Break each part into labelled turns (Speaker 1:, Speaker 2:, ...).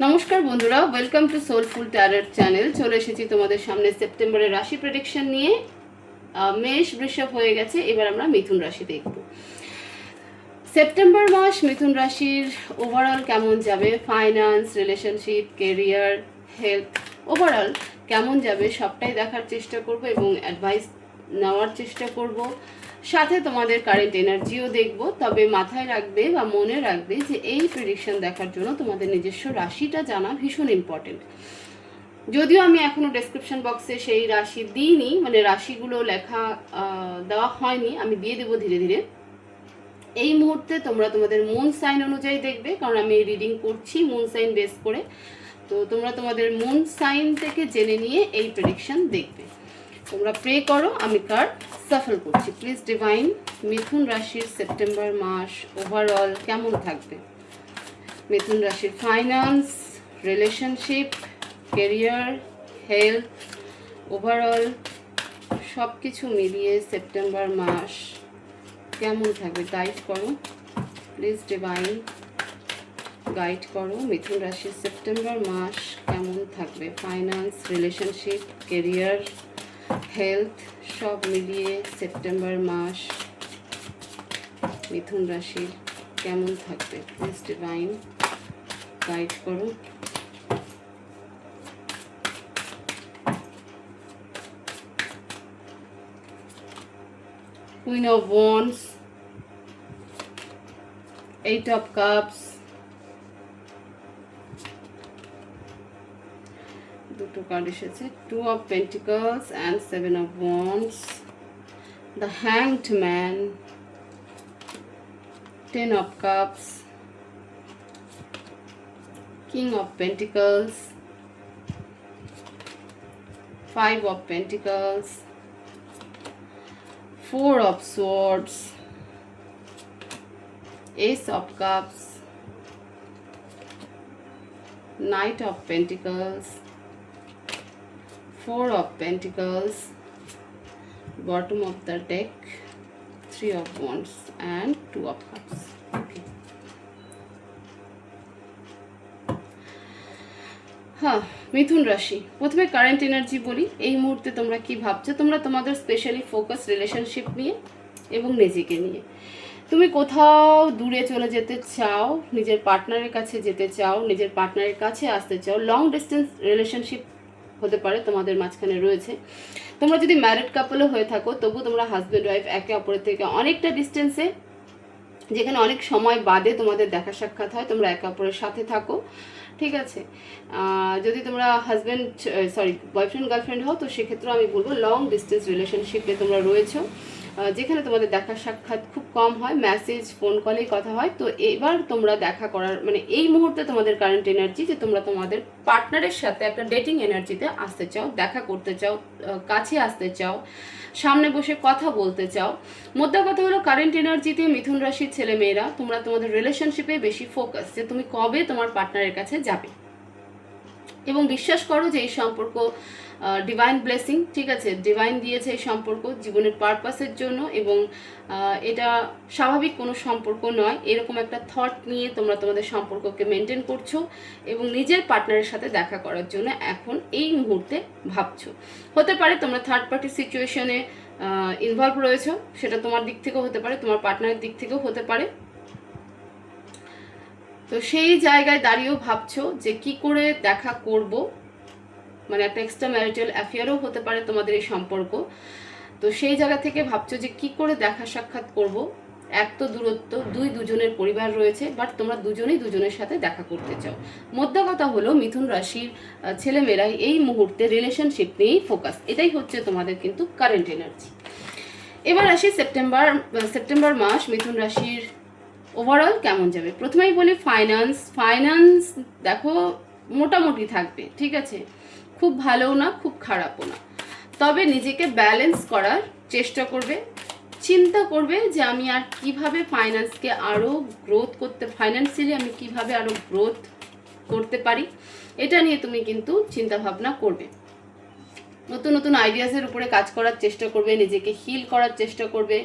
Speaker 1: নমস্কার বন্ধুরা, welcome to soulful tarot channel. চলে এসেছি তোমাদের সামনে সেপ্টেম্বরের রাশি প্রেডিকশন নিয়ে। মেষ বৃষভ হয়ে গেছে, এবার আমরা মিথুন রাশি দেখব। সেপ্টেম্বর মাস মিথুন রাশির ওভারঅল কেমন যাবে, finance, relationship, career, health, overall কেমন যাবে সবটাই দেখার চেষ্টা করব এবং অ্যাডভাইস নেওয়ার চেষ্টা করব। সাথে তোমাদের কারেন্ট এনার্জিও দেখব। তবে মাথায় রাখবে বা মনে রাখবে যে এই প্রেডিকশন দেখার জন্য তোমাদের নিজস্ব রাশিটা জানা ভীষণ ইম্পর্টেন্ট। যদিও আমি এখনও ডেসক্রিপশন বক্সে সেই রাশি দিইনি, মানে রাশিগুলো লেখা দেওয়া হয়নি, আমি দিয়ে দেবো ধীরে ধীরে। এই মুহূর্তে তোমরা তোমাদের মুন সাইন অনুযায়ী দেখবে, কারণ আমি রিডিং করছি মুন সাইন বেস করে। তো তোমরা তোমাদের মুন সাইন থেকে জেনে নিয়ে এই প্রেডিকশন দেখবে। তোমরা প্রে করো, আমি কার্ড সাফল করছি। প্লিজ ডিভাইন, মিথুন রাশির সেপ্টেম্বর মাস ওভারঅল কেমন থাকবে? মিথুন রাশির finance, relationship, career, health, overall সব কিছু মিলিয়ে সেপ্টেম্বর মাস কেমন থাকবে গাইড করো। প্লিজ ডিভাইন গাইড করো, মিথুন রাশির সেপ্টেম্বর মাস কেমন থাকবে? ফাইন্যান্স, রিলেশনশিপ, কেরিয়ার, হেলথ সব মিলিয়ে সেপ্টেম্বর মাস মিথুন রাশির কেমন থাকবে? প্লিজ ডিভাইন গাইড করো। Queen of Wands, Eight of Cups, দুটো কার্ড এসেছে, Two of Pentacles and Seven of Wands, the Hanged Man, Ten of Cups, King of Pentacles, Five of Pentacles, Four of Swords, Ace of Cups, Knight of Pentacles, Four of Pentacles, bottom of the deck, Three of Wands and Two of Cups. Okay. হ্যাঁ, মিথুন রাশি, প্রথমে current energy বলি। এই মুহূর্তে তোমরা কি ভাবছো? তোমরা তোমাদের স্পেশালি ফোকাস রিলেশনশিপ নিয়ে এবং নিজেকে নিয়ে। তুমি কোথাও দূরে চলে যেতে চাও, নিজের পার্টনারের কাছে যেতে চাও, নিজের পার্টনারের কাছে আসতে চাও। লং ডিস্টেন্স রিলেশনশিপ হতে পারে তোমাদের মাঝখানে রয়েছে। তোমরা যদি ম্যারিড কাপলও হয়ে থাকো, তবু তোমরা হাজব্যান্ড ওয়াইফ একে অপরের থেকে অনেকটা ডিস্টেন্সে, যেখানে অনেক সময় বাদে তোমাদের দেখা সাক্ষাৎ হয়, তোমরা একে অপরের সাথে থাকো, ঠিক আছে। যদি তোমরা বয়ফ্রেন্ড গার্লফ্রেন্ড হও, তো সেক্ষেত্রেও আমি বলবো লং ডিস্টেন্স রিলেশনশিপে তোমরা রয়েছো, যেখানে তোমাদের দেখা সাক্ষাৎ খুব কম হয়, মেসেজ ফোন কলেই কথা হয়। তো এবার তোমরা দেখা করার, মানে এই মুহূর্তে তোমাদের কারেন্ট এনার্জি যে তোমরা তোমাদের পার্টনারের সাথে একটা ডেটিং এনার্জিতে আসতে চাও, দেখা করতে চাও, কাছে আসতে চাও, সামনে বসে কথা বলতে চাও। মোদ্দা কথা হলো কারেন্ট এনার্জিতে মিথুন রাশির ছেলেমেয়েরা তোমরা তোমাদের রিলেশনশিপে বেশি ফোকাস, যে তুমি কবে তোমার পার্টনারের কাছে যাবে, এবং বিশ্বাস করো যে এই সম্পর্ক ডিভাইন ব্লেসিং, ঠিক আছে। ডিভাইন দিয়েছে এই সম্পর্ক জীবনের পারপাসের জন্য, এবং এটা স্বাভাবিক কোনো সম্পর্ক নয়। এরকম একটা থট নিয়ে তোমরা তোমাদের সম্পর্ককে মেনটেন করছো এবং নিজের পার্টনারের সাথে দেখা করার জন্য এখন এই মুহূর্তে ভাবছো। হতে পারে তোমরা থার্ড পার্টি সিচুয়েশনে ইনভলভ রয়েছো, সেটা তোমার দিক থেকেও হতে পারে, তোমার পার্টনারের দিক থেকেও হতে পারে। তো সেই জায়গায় দাঁড়িয়েও ভাবছো যে কি করে দেখা করব, মানে একটা এক্সট্রা ম্যারিটাল অ্যাফেয়ারও হতে পারে তোমাদের এই সম্পর্ক। তো সেই জায়গা থেকে ভাবছো যে কি করে দেখা সাক্ষাৎ করব। এক তো দূরত্ব, দুজনের পরিবার রয়েছে, বাট তোমরা দুজনেই দুজনের সাথে দেখা করতে চাও। মোদ্দা কথা হলো মিথুন রাশির ছেলেমেয়েরাই এই মুহূর্তে রিলেশনশিপ নিয়েই ফোকাস, এটাই হচ্ছে তোমাদের কিন্তু কারেন্ট এনার্জি। এবার আসি সেপ্টেম্বর মাস মিথুন রাশির ওভারঅল কেমন যাবে। প্রথমেই বলি ফাইন্যান্স দেখো মোটামুটি থাকবে, ঠিক আছে। খুব ভালোও না, খুব খারাপও না, তবে নিজেকে ব্যালেন্স করার চেষ্টা করবে। চিন্তা করবে যে আমি আর কিভাবে ফাইন্যান্সকে আরও গ্রোথ করতে, ফাইন্যান্সিয়ালি আমি কিভাবে আরও গ্রোথ করতে পারি, এটা নিয়ে তুমি কিন্তু চিন্তা ভাবনা করবে। নতুন নতুন আইডিয়াসের উপরে কাজ করার চেষ্টা করবে, নিজেকে হিল করার চেষ্টা করবে।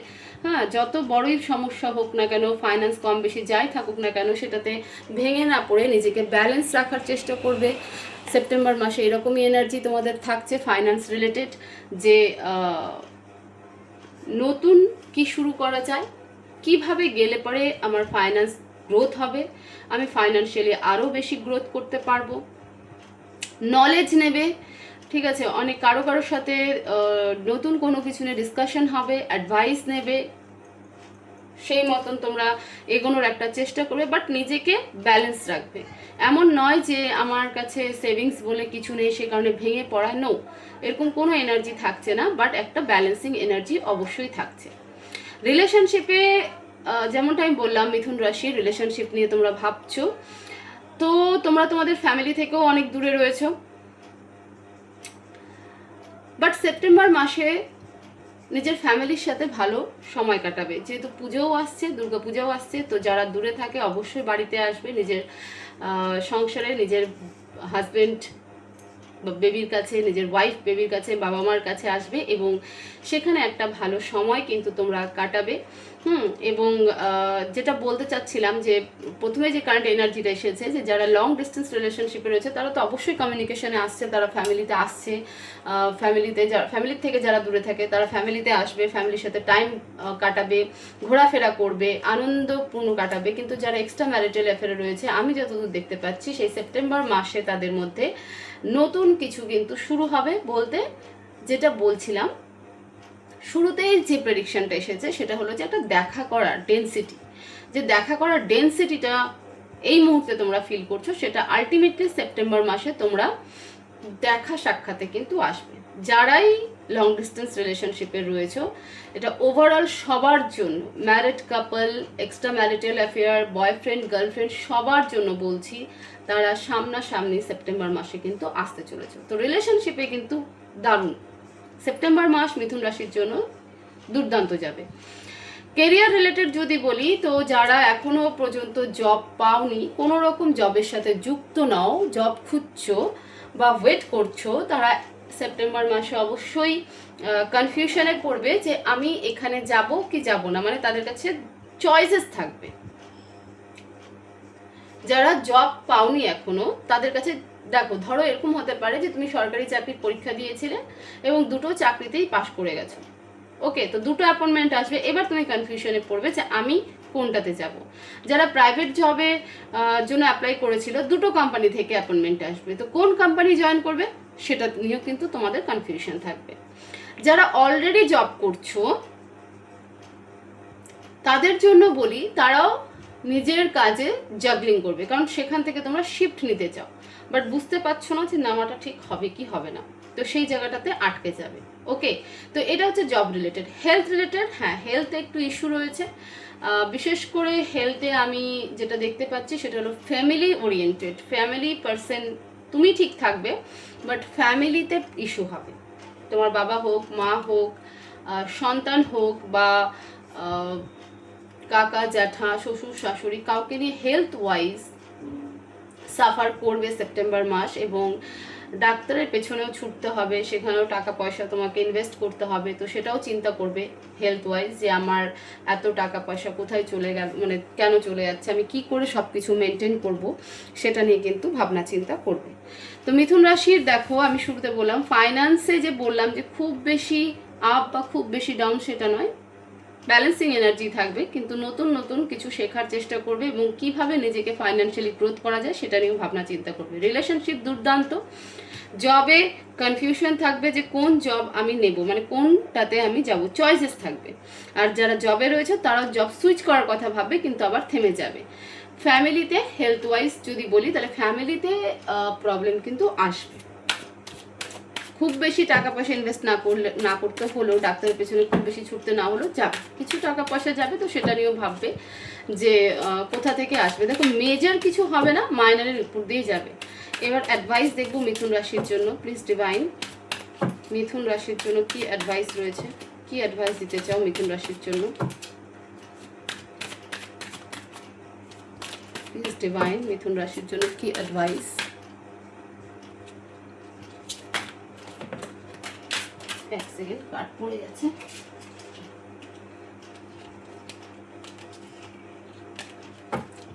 Speaker 1: হ্যাঁ, যত বড়ই সমস্যা হোক না কেন, ফাইন্যান্স কম বেশি যাই থাকুক না কেন, সেটাতে ভেঙে না পড়ে নিজেকে ব্যালেন্স রাখার চেষ্টা করবে। সেপ্টেম্বর মাসে এরকমই এনার্জি তোমাদের থাকছে ফাইন্যান্স রিলেটেড, যে নতুন কি শুরু করা যায়, কিভাবে গেলে পরে আমার ফাইন্যান্স গ্রোথ হবে, আমি ফাইন্যান্সিয়ালি আরও বেশি গ্রোথ করতে পারবো। নলেজ নেবে, ঠিক আছে, অনেক কারোর সাথে নতুন কোনো কিছু নিয়ে ডিসকাশন হবে, অ্যাডভাইস নেবে, সেই মতন তোমরা এগোনোর একটা চেষ্টা করবে, বাট নিজেকে ব্যালেন্স রাখবে। এমন নয় যে আমার কাছে সেভিংস বলে কিছু নেই সে কারণে ভেঙে পড়া, নো, এরকম কোনো এনার্জি থাকছে না, বাট একটা ব্যালেন্সিং এনার্জি অবশ্যই থাকছে। রিলেশনশিপে যেমনটা আমি বললাম, মিথুন রাশির রিলেশনশিপ নিয়ে তোমরা ভাবছো, তো তোমরা তোমাদের ফ্যামিলি থেকেও অনেক দূরে রয়েছো, বাট সেপ্টেম্বর মাসে নিজের ফ্যামিলির সাথে ভালো সময় কাটাবে। যেহেতু পুজোও আসছে, দুর্গা পূজাও আসছে, তো যারা দূরে থাকে অবশ্যই বাড়িতে আসবে, নিজের সংসারে নিজের হাজব্যান্ড বেবির কাছে, নিজের ওয়াইফ বেবির কাছে, বাবা মার কাছে আসবে এবং সেখানে একটা ভালো সময় কিন্তু তোমরা কাটাবে। এবং যেটা বলতে চাচ্ছিলাম যে প্রথমে যে কারেন্ট এনার্জিটা এসেছে, যে যারা লং ডিস্টেন্স রিলেশনশিপে রয়েছে তারা তো অবশ্যই কমিউনিকেশনে আসছে, তারা ফ্যামিলিতে আসছে, ফ্যামিলির থেকে যারা দূরে থাকে তারা ফ্যামিলিতে আসবে, ফ্যামিলির সাথে টাইম কাটাবে, ঘোরাফেরা করবে, আনন্দপূর্ণ কাটাবে। কিন্তু যারা এক্সট্রা ম্যারিটাল অ্যাফেয়ারে রয়েছে, আমি যতদূর দেখতে পাচ্ছি সেই সেপ্টেম্বর মাসে তাদের মধ্যে নতুন কিছু কিন্তু শুরু হবে। বলতে যেটা বলছিলাম শুরুতেই যে প্রেডিকশনটা এসেছে সেটা হলো যে একটা দেখা করার ডেন্সিটি, যে দেখা করার ডেন্সিটিটা এই মুহূর্তে তোমরা ফিল করছো, সেটা আলটিমেটলি সেপ্টেম্বর মাসে তোমরা দেখা সাক্ষাতে কিন্তু আসবে। যারাই লং ডিস্টেন্স রিলেশনশিপে রয়েছে, এটা ওভারঅল সবার জন্য, married couple, extra marital affair, boyfriend girlfriend, সবার জন্য বলছি, তারা সামনাসামনি সেপ্টেম্বর মাসে কিন্তু আসতে চলেছে। তো রিলেশনশিপে কিন্তু দারুণ সেপ্টেম্বর মাস মিথুন রাশির জন্য দুর্দান্ত যাবে। কেরিয়ার রিলেটেড যদি বলি, তো যারা এখনো পর্যন্ত জব পাওনি, কোনো রকম জবের সাথে যুক্ত নাও, জব খুঁজছো বা ওয়েট করছো, তারা সেপ্টেম্বর মাসে অবশ্যই কনফিউশনে পড়বে যে আমি এখানে যাব কি যাব না, মানে তাদের কাছে চয়েসেস থাকবে। যারা জব পাওনি এখনো তাদের কাছে, দেখো ধরো এরকম হতে পারে যে তুমি সরকারি চাকরির পরীক্ষা দিয়েছিলে এবং দুটো চাকরিতেই পাশ করে গেছো, ওকে, তো দুটো অ্যাপয়েন্টমেন্ট আসবে, এবার তুমি কনফিউশনে পড়বে যে আমি কোনটাতে যাব। যারা প্রাইভেট জবে জন্য অ্যাপ্লাই করেছিল, দুটো কোম্পানি থেকে অ্যাপয়েন্টমেন্ট আসবে, তো কোন কোম্পানি জয়েন করবে সেটা নিয়েও কিন্তু তোমাদের কনফিউশন থাকবে। যারা অলরেডি জব করছো তাদের জন্য বলি, তারাও নিজের কাজে জাগলিং করবে, কারণ সেখান থেকে তোমরা শিফট নিতে চাও, বাট বুঝতে পারছো না যে নামাটা ঠিক হবে কি হবে না, তো সেই জায়গাটাতে আটকে যাবে। ওকে, তো এটা হচ্ছে জব রিলেটেড। হেলথ রিলেটেড, হ্যাঁ, হেলথে একটু ইস্যু রয়েছে, বিশেষ করে হেলথে আমি যেটা দেখতে পাচ্ছি সেটা হলো ফ্যামিলি ওরিয়েন্টেড, ফ্যামিলি পার্সন তুমি ঠিক থাকবে, বাট ফ্যামিলিতে ইস্যু হবে। তোমার বাবা হোক, মা হোক, সন্তান হোক, বা কাকা জ্যাঠা, শ্বশুর শাশুড়ি, কাউকে নিয়ে হেলথ ওয়াইজ সাফার করবে সেপ্টেম্বর মাস, এবং ডাক্তারের পেছনেও ছুটতে হবে, সেখানেও টাকা পয়সা তোমাকে ইনভেস্ট করতে হবে, তো সেটাও চিন্তা করবে হেলথ ওয়াইজ, যে আমার এত টাকা পয়সা কোথায় চলে গেল, মানে কেন চলে যাচ্ছে, আমি কি করে সব কিছু মেনটেন করব, সেটা নিয়ে কিন্তু ভাবনা চিন্তা করবে। তো মিথুন রাশির দেখো, আমি শুরুতে বললাম ফাইন্যান্সে যে বললাম যে খুব বেশি আপ বা খুব বেশি ডাউন সেটা নয়, ব্যালেন্সিং এনার্জি থাকবে, কিন্তু নতুন নতুন কিছু শেখার চেষ্টা করবে এবং কিভাবে নিজেকে ফাইন্যান্সিয়ালি গ্রোথ করা যায় সেটা নিয়েও ভাবনা চিন্তা করবে। রিলেশনশিপ দুর্দান্ত। জবে কনফিউশন থাকবে যে কোন জব আমি নেব, মানে কোনটাতে আমি যাব, চয়েসেস থাকবে। আর যারা জবে রয়েছে তারা জব সুইচ করার কথা ভাববে, কিন্তু আবার থেমে যাবে। ফ্যামিলিতে হেলথ ওয়াইজ যদি বলি, তাহলে ফ্যামিলিতে প্রবলেম কিন্তু আসবে। খুব বেশি টাকা পয়সা ইনভেস্ট না করতে হলেও, ডাক্তারের পেছনে খুব বেশি ছুটতে না হলেও যাবে, কিছু টাকা পয়সা যাবে, তো সেটা নিয়েও ভাববে যে কোথা থেকে আসবে। দেখো মেজর কিছু হবে না, মাইনারের উপর দিয়ে যাবে। এবার অ্যাডভাইস দেখবো মিথুন রাশির জন্য, প্লিজ ডিভাইন, মিথুন রাশির জন্য কি অ্যাডভাইস রয়েছে, কি অ্যাডভাইস দিতে চাও মিথুন রাশির জন্য, প্লিজ ডিভাইন, মিথুন রাশির জন্য কি অ্যাডভাইস। এক সেকেন্ড, কাট পড়ে গেছে।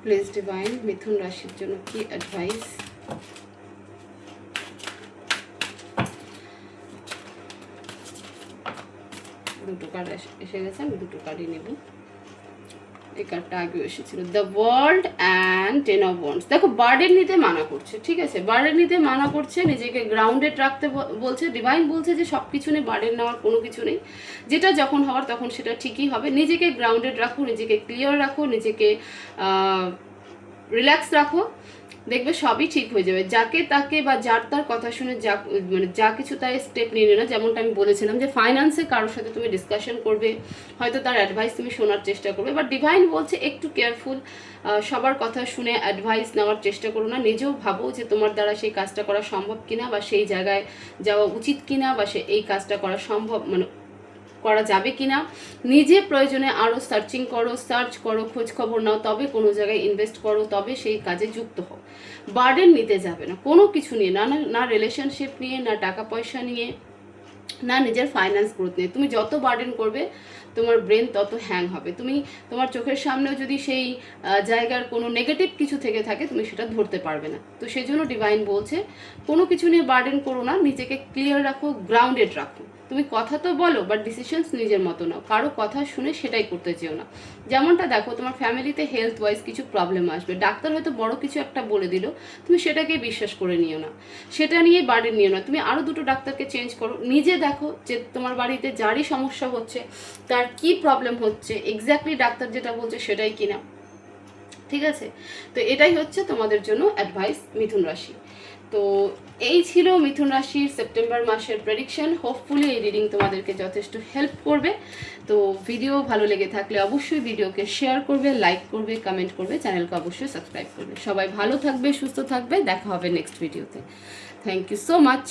Speaker 1: প্লিজ ডিভাইন মিথুন রাশির জন্য কি অ্যাডভাইস? দুটো কার্ড এসে গেছে, আমি দুটো কার্ডই নেব। এই কার্ডটা আগেও এসেছিল, the world and 10 of wands. দেখো বার্ডেন নিতে মানা করছে, ঠিক আছে, বার্ডেন নিতে মানা করছে, নিজেকে গ্রাউন্ডেড রাখতে বলছে। ডিভাইন বলছে যে সব কিছু নেই, বার্ডেন নেওয়ার কোনো কিছু নেই, যেটা যখন হওয়ার তখন সেটা ঠিকই হবে। নিজেকে গ্রাউন্ডেড রাখো, নিজেকে ক্লিয়ার রাখো, নিজেকে রিল্যাক্স রাখো, দেখবে সবই ঠিক হয়ে যাবে। যাকে তাকে বা যার তার কথা শুনে যা কিছু তাই স্টেপ নিয়ে নিও না। যেমনটা আমি বলেছিলাম যে ফাইন্যান্সে কারোর সাথে তুমি ডিসকাশন করবে, হয়তো তার অ্যাডভাইস তুমি শোনার চেষ্টা করবে, বাট ডিভাইন বলছে একটু কেয়ারফুল, সবার কথা শুনে অ্যাডভাইস নেওয়ার চেষ্টা করো না। নিজেও ভাবো যে তোমার দ্বারা সেই কাজটা করা সম্ভব কিনা, বা সেই জায়গায় যাওয়া উচিত কিনা, বা এই কাজটা করা সম্ভব করা যাবে কিনা। নিজে প্রয়োজনে আরও সার্চ করো, খোঁজ খবর নাও, তবে কোনো জায়গায় ইনভেস্ট করো, তবে সেই কাজে যুক্ত হও। বার্ডেন নিতে যাবে না কোনো কিছু নিয়ে, না রিলেশনশিপ নিয়ে, না টাকা পয়সা নিয়ে, না নিজের ফাইন্যান্স গ্রোথ নিয়ে। তুমি যত বার্ডেন করবে তোমার ব্রেন তত হ্যাং হবে। তুমি তোমার চোখের সামনেও যদি সেই জায়গার কোনো নেগেটিভ কিছু থেকে থাকে তুমি সেটা ধরতে পারবে না। তো সেই জন্য ডিভাইন বলছে কোনো কিছু নিয়ে বার্ডেন করো না, নিজেকে ক্লিয়ার রাখো, গ্রাউন্ডেড রাখো। তুমি কথা তো বলো, বাট ডিসিশনস নিজের মতো নাও, কারো কথা শুনে সেটাই করতে চেও না। যেমনটা দেখো তোমার ফ্যামিলিতে হেলথ ওয়াইজ কিছু প্রবলেম আসবে, ডাক্তার হয়তো বড় কিছু একটা বলে দিল, তুমি সেটাকে বিশ্বাস করে নিও না, সেটা নিয়ে বার্ডেন নিও না। তুমি আরও দুটো ডাক্তারকে চেঞ্জ করো, নিজে দেখো যে তোমার বাড়িতে যারই সমস্যা হচ্ছে তার কি প্রবলেম হচ্ছে, এক্স্যাক্টলি ডাক্তার যেটা বলছে সেটাই কিনা, ঠিক আছে। তো এটাই হচ্ছে তোমাদের জন্য অ্যাডভাইস মিথুন রাশি। তো এই ছিল মিথুন রাশির সেপ্টেম্বর মাসের প্রেডিকশন। হোপফুলি এই রিডিং তোমাদেরকে যথেষ্ট হেল্প করবে। তো ভিডিও ভালো লেগে থাকলে অবশ্যই ভিডিওকে শেয়ার করবে, লাইক করবে, কমেন্ট করবে, চ্যানেলকে অবশ্যই সাবস্ক্রাইব করবে। সবাই ভালো থাকবে, সুস্থ থাকবে, দেখা হবে নেক্সট ভিডিওতে। Thank you so much.